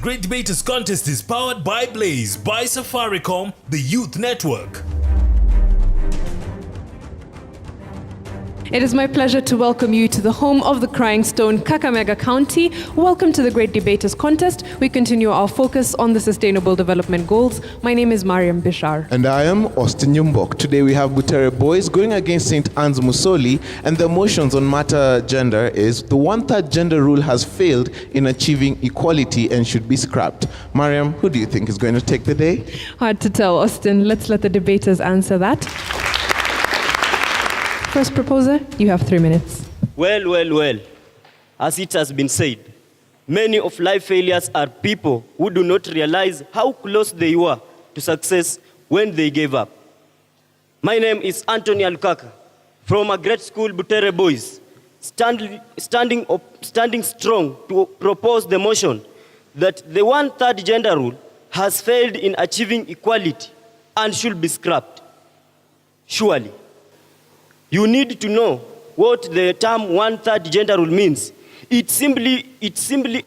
Great Debaters Contest is powered by Blaze, by Safaricom, the Youth Network. It is my pleasure to welcome you to the home of the Crying Stone, Kakamega County. Welcome to the Great Debaters Contest. We continue our focus on the Sustainable Development Goals. My name is Mariam Bishar. And I am Austin Yumbok. Today we have Butere boys going against St. Anne's Musoli, and the motions on matter gender is the one-third gender rule has failed in achieving equality and should be scrapped. Mariam, who do you think is going to take the day? Hard to tell, Austin. Let's let the debaters answer that. First proposer, you have 3 minutes. Well. As it has been said, many of life failures are people who do not realize how close they were to success when they gave up. My name is Anthony Alukaka from a great school, Butere Boys, standing strong to propose the motion that the one-third gender rule has failed in achieving equality and should be scrapped. Surely, you need to know what the term one-third gender rule means. It's simply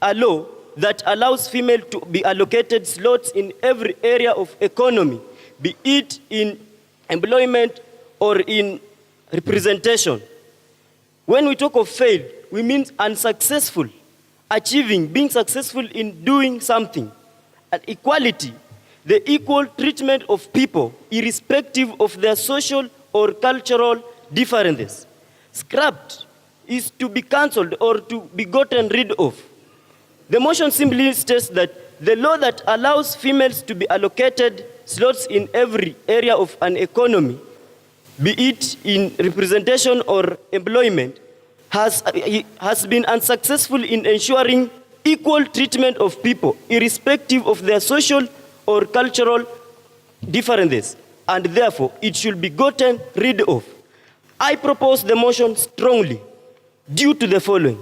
a law that allows females to be allocated slots in every area of economy, be it in employment or in representation. When we talk of failed, we mean unsuccessful, being successful in doing something. And equality, the equal treatment of people, irrespective of their social or cultural differences. Scrapped is to be cancelled or to be gotten rid of. The motion simply states that the law that allows females to be allocated slots in every area of an economy, be it in representation or employment, has been unsuccessful in ensuring equal treatment of people, irrespective of their social or cultural differences, and therefore it should be gotten rid of. I propose the motion strongly due to the following.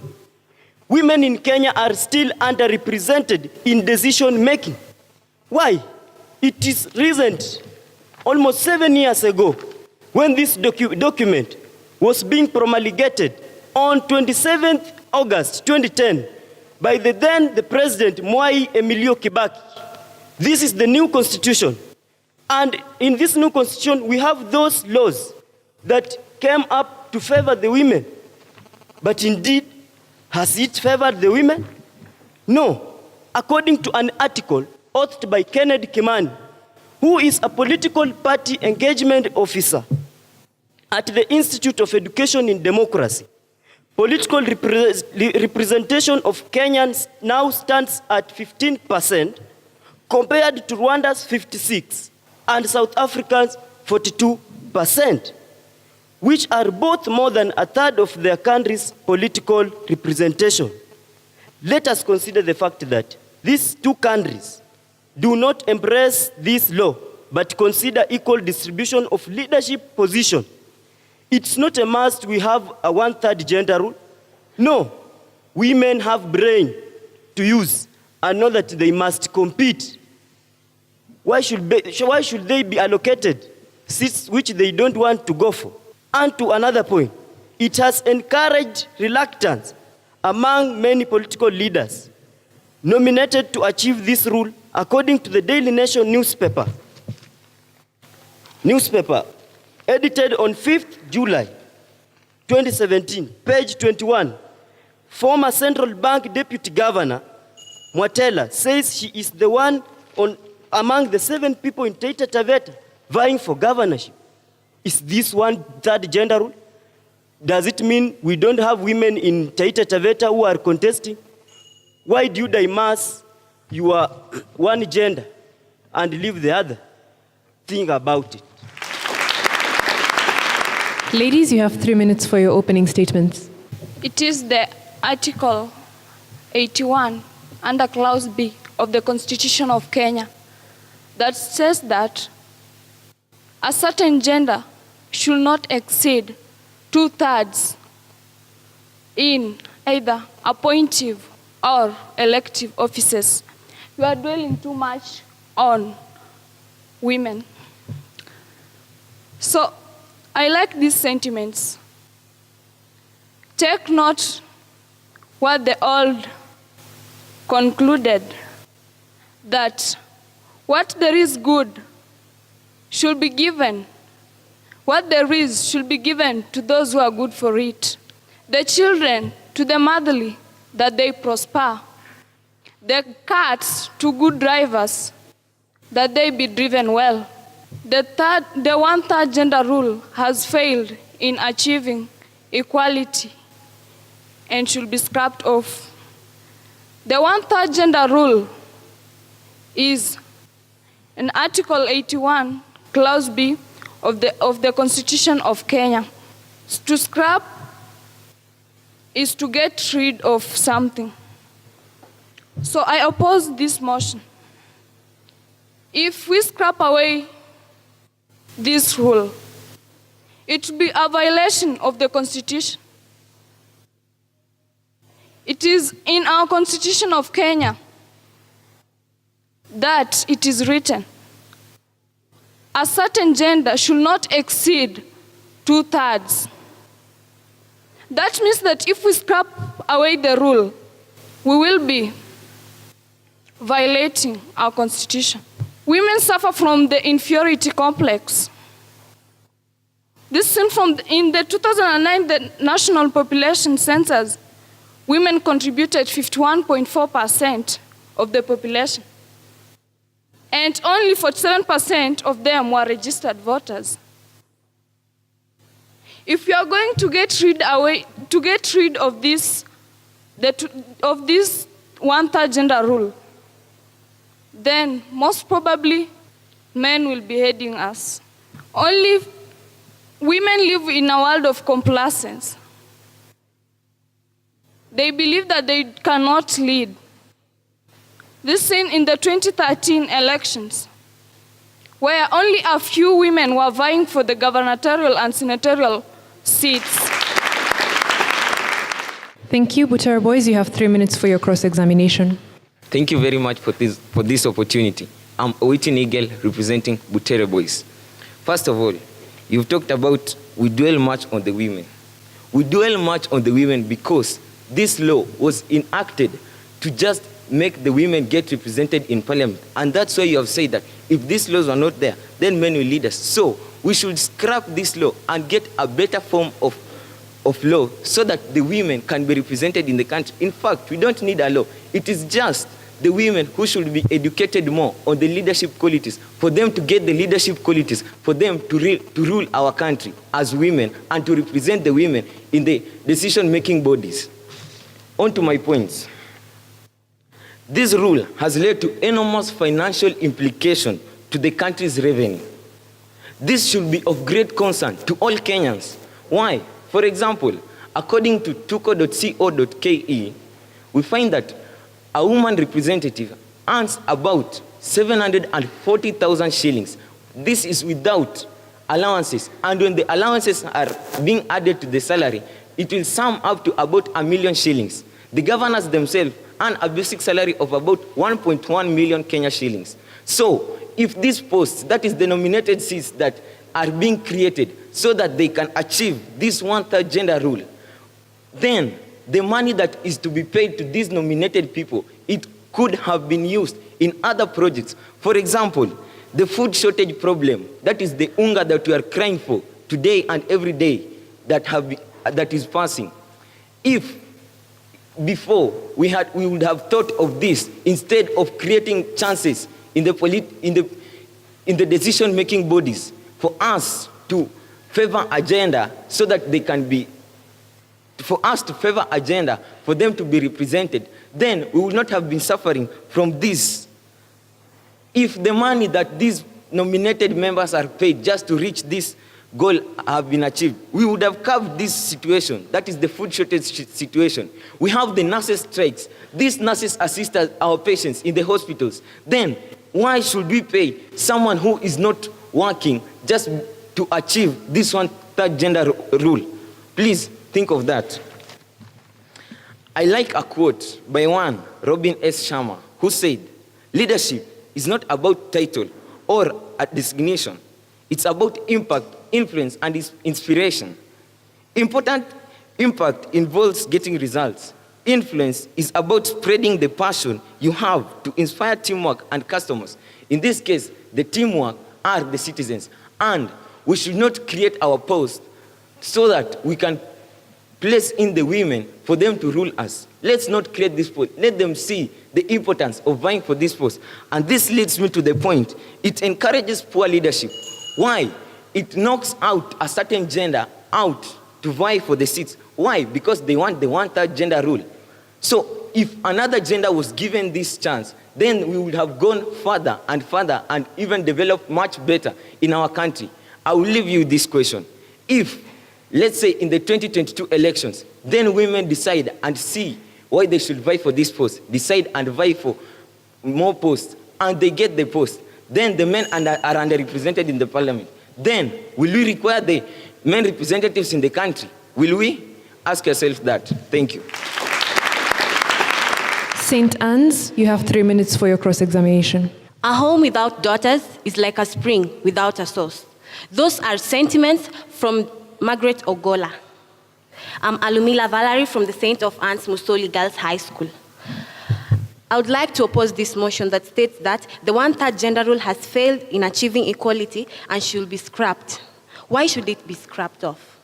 Women in Kenya are still underrepresented in decision making. Why? It is recent, almost 7 years ago, when this document was being promulgated on 27th August 2010 by the President Mwai Emilio Kibaki. This is the new constitution. And in this new constitution, we have those laws that came up to favor the women. But indeed, has it favored the women? No. According to an article authored by Kennedy Kimani, who is a political party engagement officer at the Institute of Education in Democracy, political representation of Kenyans now stands at 15% compared to Rwanda's 56% and South Africa's 42%. Which are both more than a third of their country's political representation. Let us consider the fact that these two countries do not embrace this law, but consider equal distribution of leadership position. It's not a must we have a one-third gender rule. No, women have brain to use and know that they must compete. Why should they be allocated seats which they don't want to go for? And to another point, it has encouraged reluctance among many political leaders nominated to achieve this rule, according to the Daily Nation newspaper edited on 5th July 2017, page 21. Former Central Bank Deputy Governor Mwatela says she is the one among the 7 people in Taita Taveta vying for governorship. Is this one-third gender rule? Does it mean we don't have women in Taita Taveta who are contesting? Why do you dismiss your one gender and leave the other? Think about it. Ladies, you have 3 minutes for your opening statements. It is the Article 81 under Clause B of the Constitution of Kenya that says that a certain gender should not exceed 2/3 in either appointive or elective offices. You are dwelling too much on women. So I like these sentiments. Take note what the old concluded that what there is good should be given. What there is should be given to those who are good for it. The children to the motherly, that they prosper. The carts to good drivers, that they be driven well. The one-third gender rule has failed in achieving equality and should be scrapped off. The one-third gender rule is in Article 81, Clause B of the Constitution of Kenya. To scrap is to get rid of something. So I oppose this motion. If we scrap away this rule, it will be a violation of the Constitution. It is in our Constitution of Kenya that it is written, a certain gender should not exceed 2/3. That means that if we scrap away the rule, we will be violating our Constitution. Women suffer from the inferiority complex. This seen from in the 2009 the National Population Census, women contributed 51.4% of the population, and only 47% of them were registered voters. If you are going to get rid of this one-third gender rule, then most probably men will be heading us. Only women live in a world of complacence. They believe that they cannot lead. This seen in the 2013 elections, where only a few women were vying for the gubernatorial and senatorial seats. Thank you, Butere boys. You have 3 minutes for your cross-examination. Thank you very much for this opportunity. I'm Owiti Nigel representing Butere boys. First of all, you've talked about we dwell much on the women. We dwell much on the women because this law was enacted to just make the women get represented in parliament. And that's why you have said that if these laws are not there, then men will lead us. So we should scrap this law and get a better form of law so that the women can be represented in the country. In fact, we don't need a law. It is just the women who should be educated more on the leadership qualities, for them to get the leadership qualities, for them to rule our country as women and to represent the women in the decision-making bodies. On to my points. This rule has led to enormous financial implication to the country's revenue. This should be of great concern to all Kenyans. Why? For example, according to tuko.co.ke, we find that a woman representative earns about 740,000 shillings. This is without allowances. And when the allowances are being added to the salary, it will sum up to about 1 million shillings. The governors themselves earn a basic salary of about 1.1 million Kenya shillings. So, if these posts, that is the nominated seats that are being created so that they can achieve this one-third gender rule, then the money that is to be paid to these nominated people, it could have been used in other projects. For example, the food shortage problem, that is the hunger that we are crying for today and every day that is passing. If before we would have thought of this instead of creating chances in the decision-making bodies for us to favor agenda so that they can be, for us to favor agenda for them to be represented, then we would not have been suffering from this. If the money that these nominated members are paid just to reach this goal have been achieved, we would have curbed this situation. That is the food shortage situation. We have the nurses' strikes. These nurses assist our patients in the hospitals. Then why should we pay someone who is not working just to achieve this one-third gender rule? Please think of that. I like a quote by one Robin S. Sharma, who said, "Leadership is not about title or a designation. It's about impact, influence, and inspiration. Important impact involves getting results. influence is about spreading the passion you have to inspire teamwork and customers. In this case, the teamwork are the citizens. And we should not create our post so that we can place in the women for them to rule us. Let's not create this post. Let them see the importance of vying for this post. And this leads me to the point. It encourages poor leadership. Why? It knocks out a certain gender out to vie for the seats. Why? Because they want the one-third gender rule. So if another gender was given this chance, then we would have gone further and even developed much better in our country. I will leave you this question. If, let's say in the 2022 elections, then women decide and see why they should vie for this post, decide and vie for more posts, and they get the post, then the men are underrepresented in the parliament. Then, will we require the men representatives in the country? Will we? Ask yourself that. Thank you. St. Anne's, you have 3 minutes for your cross-examination. A home without daughters is like a spring without a source. Those are sentiments from Margaret Ogola. I'm Alumila Valerie from the St. of Anne's Musoli Girls High School. I would like to oppose this motion that states that the one-third gender rule has failed in achieving equality and should be scrapped. Why should it be scrapped off?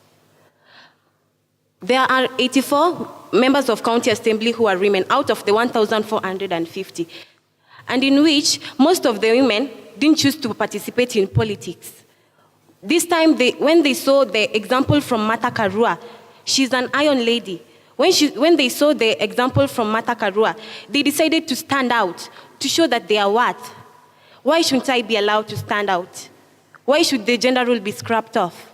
There are 84 members of County Assembly who are women out of the 1,450, and in which most of the women didn't choose to participate in politics. This time, when they saw the example from Martha Karua, she's an iron lady. When they saw the example from Martha Karua, they decided to stand out, to show that they are worth. Why shouldn't I be allowed to stand out? Why should the gender rule be scrapped off?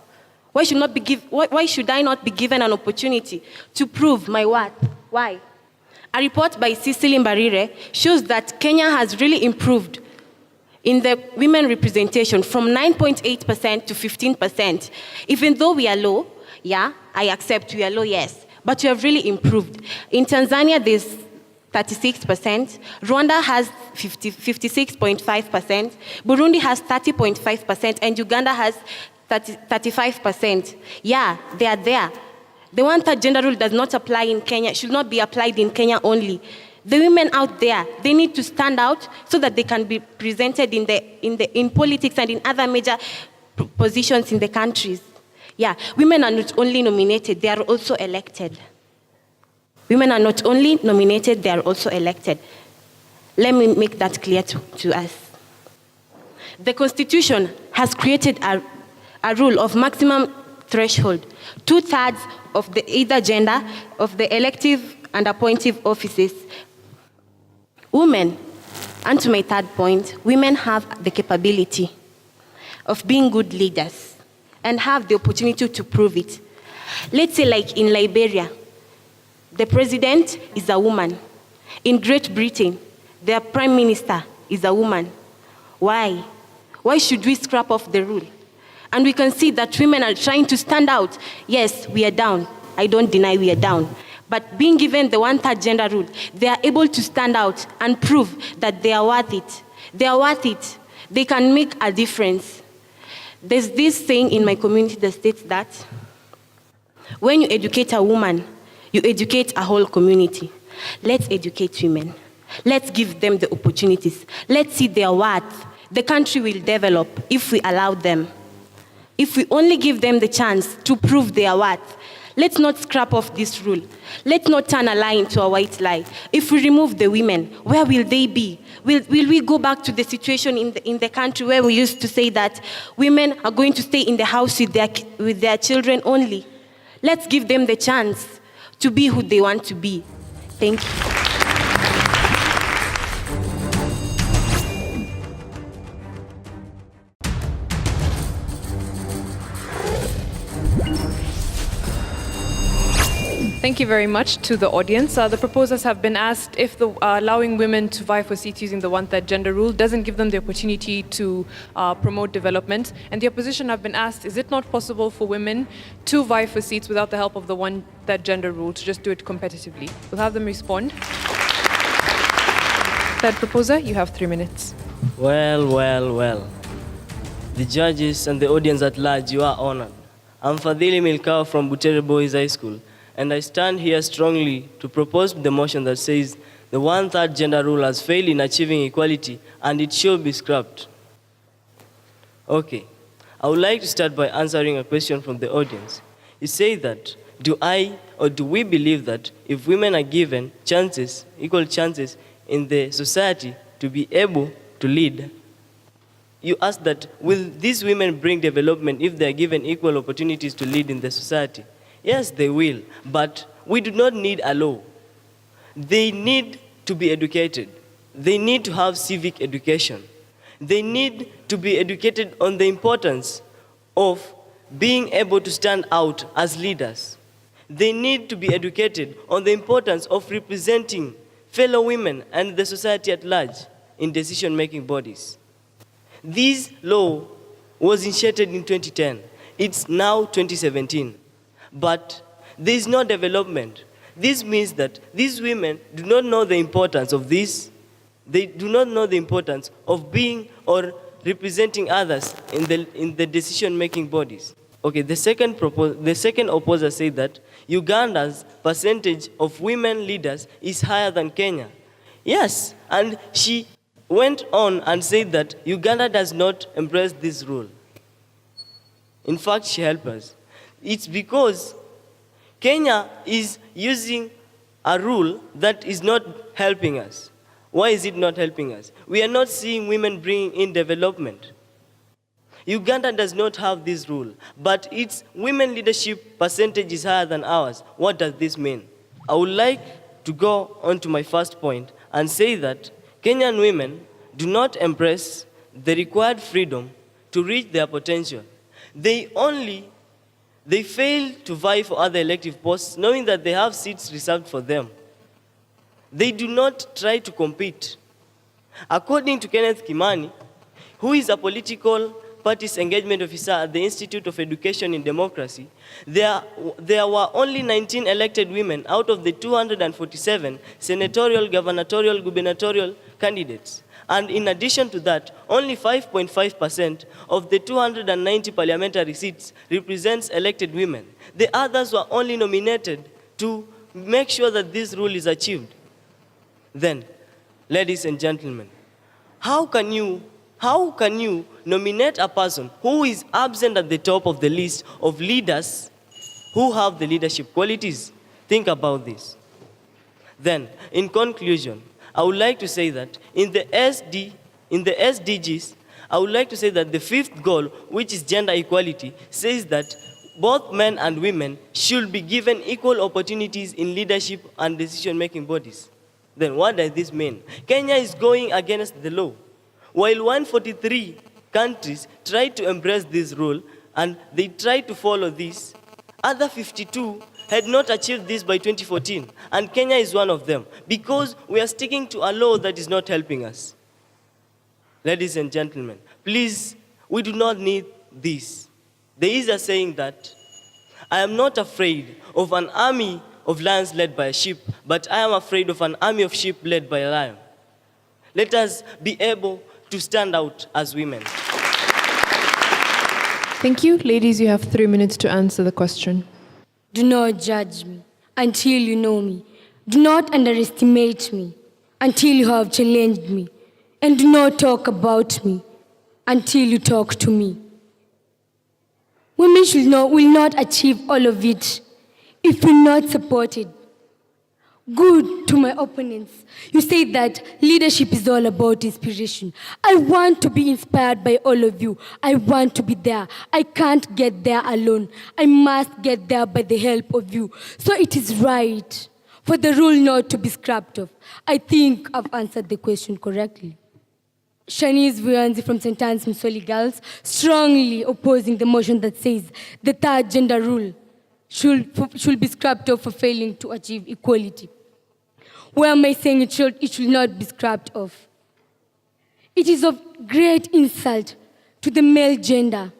Why should I not be given an opportunity to prove my worth? Why? A report by Cecily Mbarire shows that Kenya has really improved in the women representation from 9.8% to 15%. Even though we are low, yeah, I accept we are low, yes, but we have really improved. In Tanzania, there's 36%, Rwanda has 56.5%, Burundi has 30.5%, and Uganda has 35%. Yeah, they are there. The one-third gender rule does not apply in Kenya, should not be applied in Kenya only. The women out there, they need to stand out so that they can be presented in politics and in other major positions in the countries. Yeah, women are not only nominated, they are also elected. Women are not only nominated, they are also elected. Let me make that clear to us. The Constitution has created a rule of maximum threshold. 2/3 of the either gender of the elective and appointive offices. Women, and to my third point, women have the capability of being good leaders and have the opportunity to prove it. Let's say like in Liberia, the president is a woman. In Great Britain, their prime minister is a woman. Why? Why should we scrap off the rule? And we can see that women are trying to stand out. Yes, we are down. I don't deny we are down. But being given the one-third gender rule, they are able to stand out and prove that they are worth it. They are worth it. They can make a difference. There's this saying in my community that states that when you educate a woman, you educate a whole community. Let's educate women. Let's give them the opportunities. Let's see their worth. The country will develop if we allow them. If we only give them the chance to prove their worth. Let's not scrap off this rule. Let's not turn a lie into a white lie. If we remove the women, where will they be? Will we go back to the situation in the country where we used to say that women are going to stay in the house with their children only? Let's give them the chance to be who they want to be. Thank you. Thank you very much to the audience. The proposers have been asked if allowing women to vie for seats using the one-third gender rule doesn't give them the opportunity to promote development. And the opposition have been asked, is it not possible for women to vie for seats without the help of the one-third gender rule, to just do it competitively? We'll have them respond. Third proposer, you have 3 minutes. Well. The judges and the audience at large, you are honored. I'm Fadhili Milkao from Butere Boys High School. and I stand here strongly to propose the motion that says the 1/3 gender rule has failed in achieving equality and it should be scrapped. Okay, I would like to start by answering a question from the audience. You say that, do we believe that if women are given chances, equal chances in the society to be able to lead, you ask that, will these women bring development if they are given equal opportunities to lead in the society? Yes, they will, but we do not need a law. They need to be educated. They need to have civic education. They need to be educated on the importance of being able to stand out as leaders. They need to be educated on the importance of representing fellow women and the society at large in decision-making bodies. This law was initiated in 2010. It's now 2017. But there is no development. This means that these women do not know the importance of this. They do not know the importance of being or representing others in the decision-making bodies. Okay, the second opposer said that Uganda's percentage of women leaders is higher than Kenya. Yes, and she went on and said that Uganda does not embrace this rule. In fact, she helped us. It's because Kenya is using a rule that is not helping us. Why is it not helping us? We are not seeing women bringing in development. Uganda does not have this rule, but its women leadership percentage is higher than ours. What does this mean? I would like to go on to my first point and say that Kenyan women do not embrace the required freedom to reach their potential. They fail to vie for other elective posts, knowing that they have seats reserved for them. They do not try to compete. According to Kenneth Kimani, who is a political party's engagement officer at the Institute of Education in Democracy, there were only 19 elected women out of the 247 senatorial, gubernatorial candidates. And in addition to that, only 5.5% of the 290 parliamentary seats represents elected women. The others were only nominated to make sure that this rule is achieved. Then, ladies and gentlemen, how can you nominate a person who is absent at the top of the list of leaders who have the leadership qualities? Think about this. Then, in conclusion, I would like to say that in the SDGs, I would like to say that the fifth goal, which is gender equality, says that both men and women should be given equal opportunities in leadership and decision-making bodies. Then what does this mean? Kenya is going against the law. While 143 countries try to embrace this rule and they try to follow this, other 52 had not achieved this by 2014, and Kenya is one of them, because we are sticking to a law that is not helping us. Ladies and gentlemen, please, we do not need this. There is a saying that, I am not afraid of an army of lions led by a sheep, but I am afraid of an army of sheep led by a lion. Let us be able to stand out as women. Thank you. Ladies, you have 3 minutes to answer the question. Do not judge me until you know me. Do not underestimate me until you have challenged me. And do not talk about me until you talk to me. Women will not achieve all of it if we're not supported. Good to my opponents. You say that leadership is all about inspiration. I want to be inspired by all of you. I want to be there. I can't get there alone. I must get there by the help of you. So it is right for the rule not to be scrapped off. I think I've answered the question correctly. Shanice Vuyanzi from St. Anne's Musoli Girls strongly opposing the motion that says the third gender rule should be scrapped off for failing to achieve equality. Why am I saying it should not be scrapped off? It is of great insult to the male gender.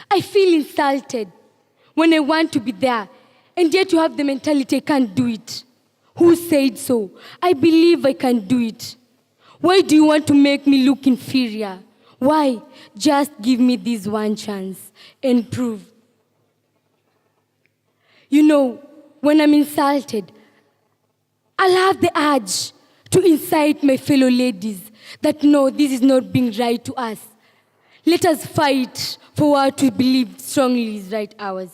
I feel insulted when I want to be there, and yet you have the mentality I can't do it. Who said so? I believe I can do it. Why do you want to make me look inferior? Why? Just give me this one chance and prove. You know, when I'm insulted, I'll have the urge to incite my fellow ladies that no, this is not being right to us. Let us fight for what we believe strongly is right ours.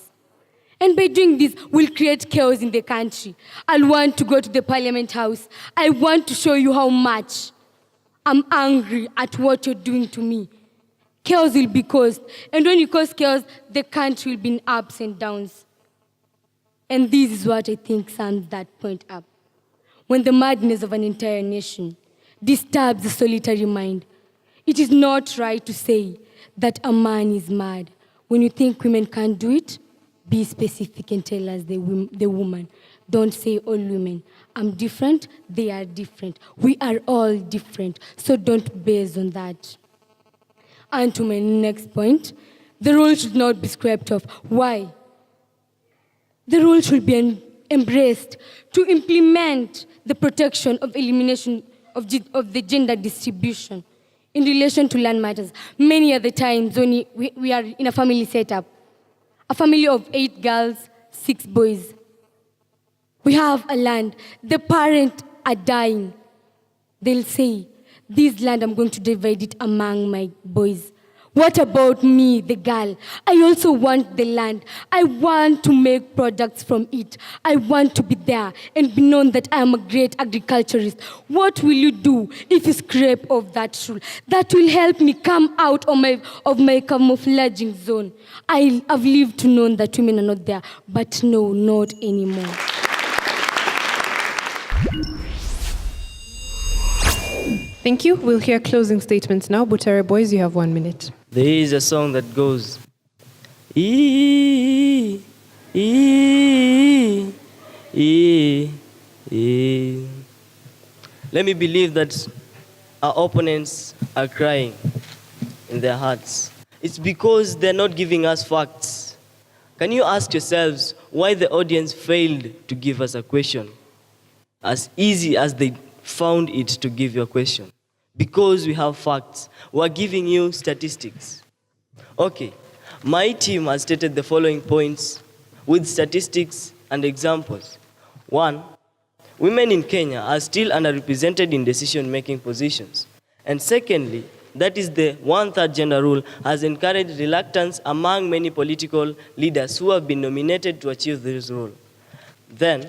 And by doing this, we'll create chaos in the country. I'll want to go to the Parliament House. I want to show you how much I'm angry at what you're doing to me. Chaos will be caused. And when you cause chaos, the country will be in ups and downs. And this is what I think sums that point up. When the madness of an entire nation disturbs the solitary mind, it is not right to say that a man is mad. When you think women can't do it, be specific and tell us the woman. Don't say all women. I'm different, they are different. We are all different, so don't base on that. And to my next point, the rule should not be scrapped off. Why? The rule should be embraced to implement the protection of elimination of the gender distribution in relation to land matters. Many other times when we are in a family setup, a family of 8 girls, 6 boys. We have a land. The parents are dying. They'll say, this land, I'm going to divide it among my boys. What about me, the girl? I also want the land. I want to make products from it. I want to be there and be known that I am a great agriculturist. What will you do if you scrape off that rule? That will help me come out of my camouflaging zone. I've lived to know that women are not there, but no, not anymore. Thank you. We'll hear closing statements now. Butere boys, you have 1 minute. There is a song that goes, ee, ee, ee, ee. Let me believe that our opponents are crying in their hearts. It's because they're not giving us facts. Can you ask yourselves why the audience failed to give us a question as easy as they found it to give you a question? Because we have facts. We're giving you statistics. Okay, my team has stated the following points with statistics and examples. 1, women in Kenya are still underrepresented in decision-making positions. And secondly, that is the 1/3 gender rule has encouraged reluctance among many political leaders who have been nominated to achieve this role. Then,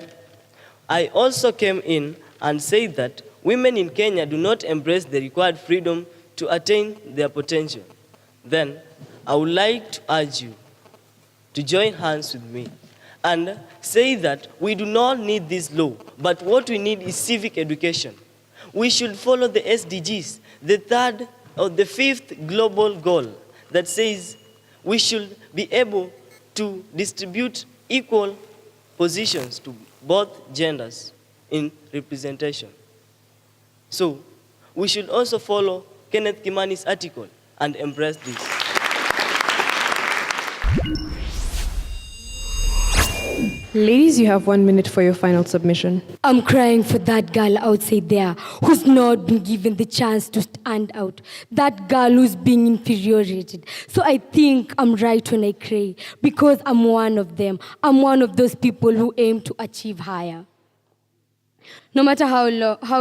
I also came in and said that women in Kenya do not embrace the required freedom to attain their potential. Then, I would like to urge you to join hands with me and say that we do not need this law, but what we need is civic education. We should follow the SDGs, the 3rd or the 5th global goal that says we should be able to distribute equal positions to both genders in representation. So, we should also follow Kenneth Kimani's article and embrace this. Ladies, you have 1 minute for your final submission. I'm crying for that girl outside there who's not been given the chance to stand out. That girl who's being infuriated. So I think I'm right when I cry because I'm one of them. I'm one of those people who aim to achieve higher. No matter how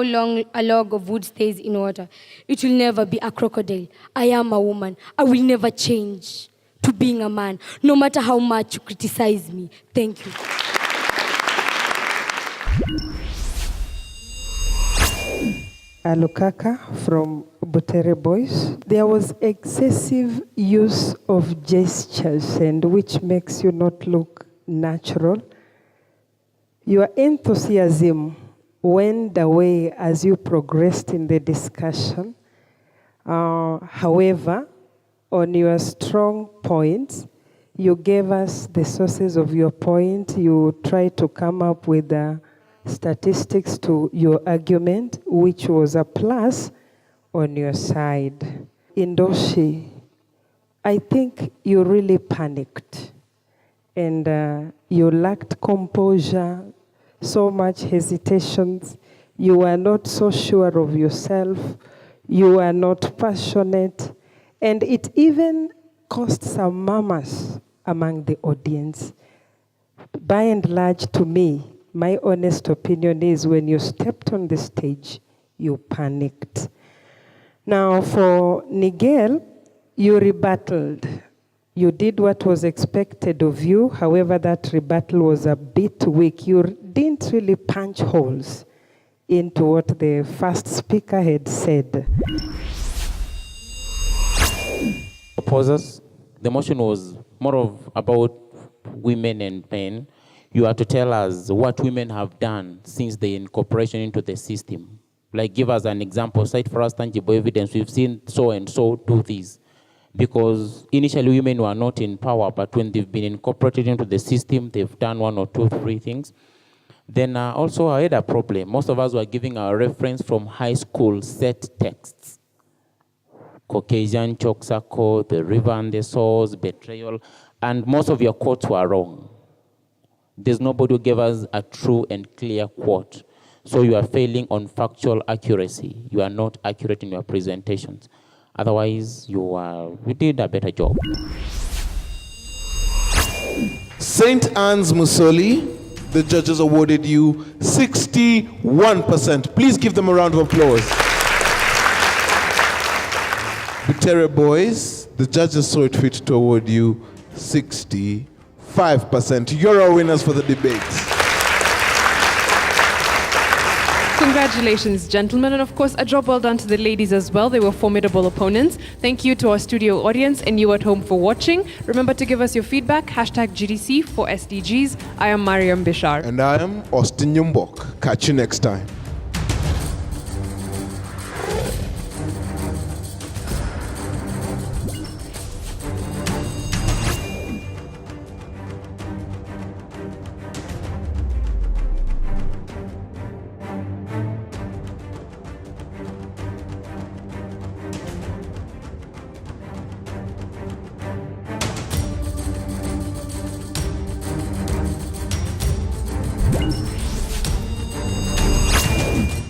long a log of wood stays in water, it will never be a crocodile. I am a woman. I will never change to being a man, no matter how much you criticize me. Thank you. Alukaka from Butere Boys. There was excessive use of gestures and which makes you not look natural. Your enthusiasm went away as you progressed in the discussion. However, on your strong points, you gave us the sources of your point. You tried to come up with the statistics to your argument, which was a plus on your side. Indoshi, I think you really panicked and you lacked composure, so much hesitations. You were not so sure of yourself. You were not passionate. And it even caused some murmurs among the audience. by and large, to me, my honest opinion is when you stepped on the stage, you panicked. Now, for Nigel, you rebutted. You did what was expected of you. However, that rebuttal was a bit weak. You didn't really punch holes into what the first speaker had said. Opposers, the motion was more of about women and men. You are to tell us what women have done since the incorporation into the system. Like, give us an example, cite for us tangible evidence. We've seen so and so do this. Because initially women were not in power, but when they've been incorporated into the system, they've done 1 or 2, 3 things. Then also I had a problem. Most of us were giving our reference from high school set texts. Caucasian, chalk circle, the river and the source, betrayal, and most of your quotes were wrong. There's nobody who gave us a true and clear quote. So you are failing on factual accuracy. You are not accurate in your presentations. Otherwise, you did a better job. St. Anne's Musoli, the judges awarded you 61%. Please give them a round of applause. Butere boys, the judges saw it fit to award you 65%. You're our winners for the debate. Congratulations, gentlemen, and of course, a job well done to the ladies as well. They were formidable opponents. Thank you to our studio audience and you at home for watching. Remember to give us your feedback, #GDC for SDGs. I am Mariam Bishar. And I am Austin Nyumbok. Catch you next time.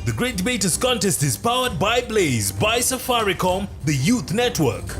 The Great Debaters Contest is powered by Blaze, by Safaricom, the Youth Network.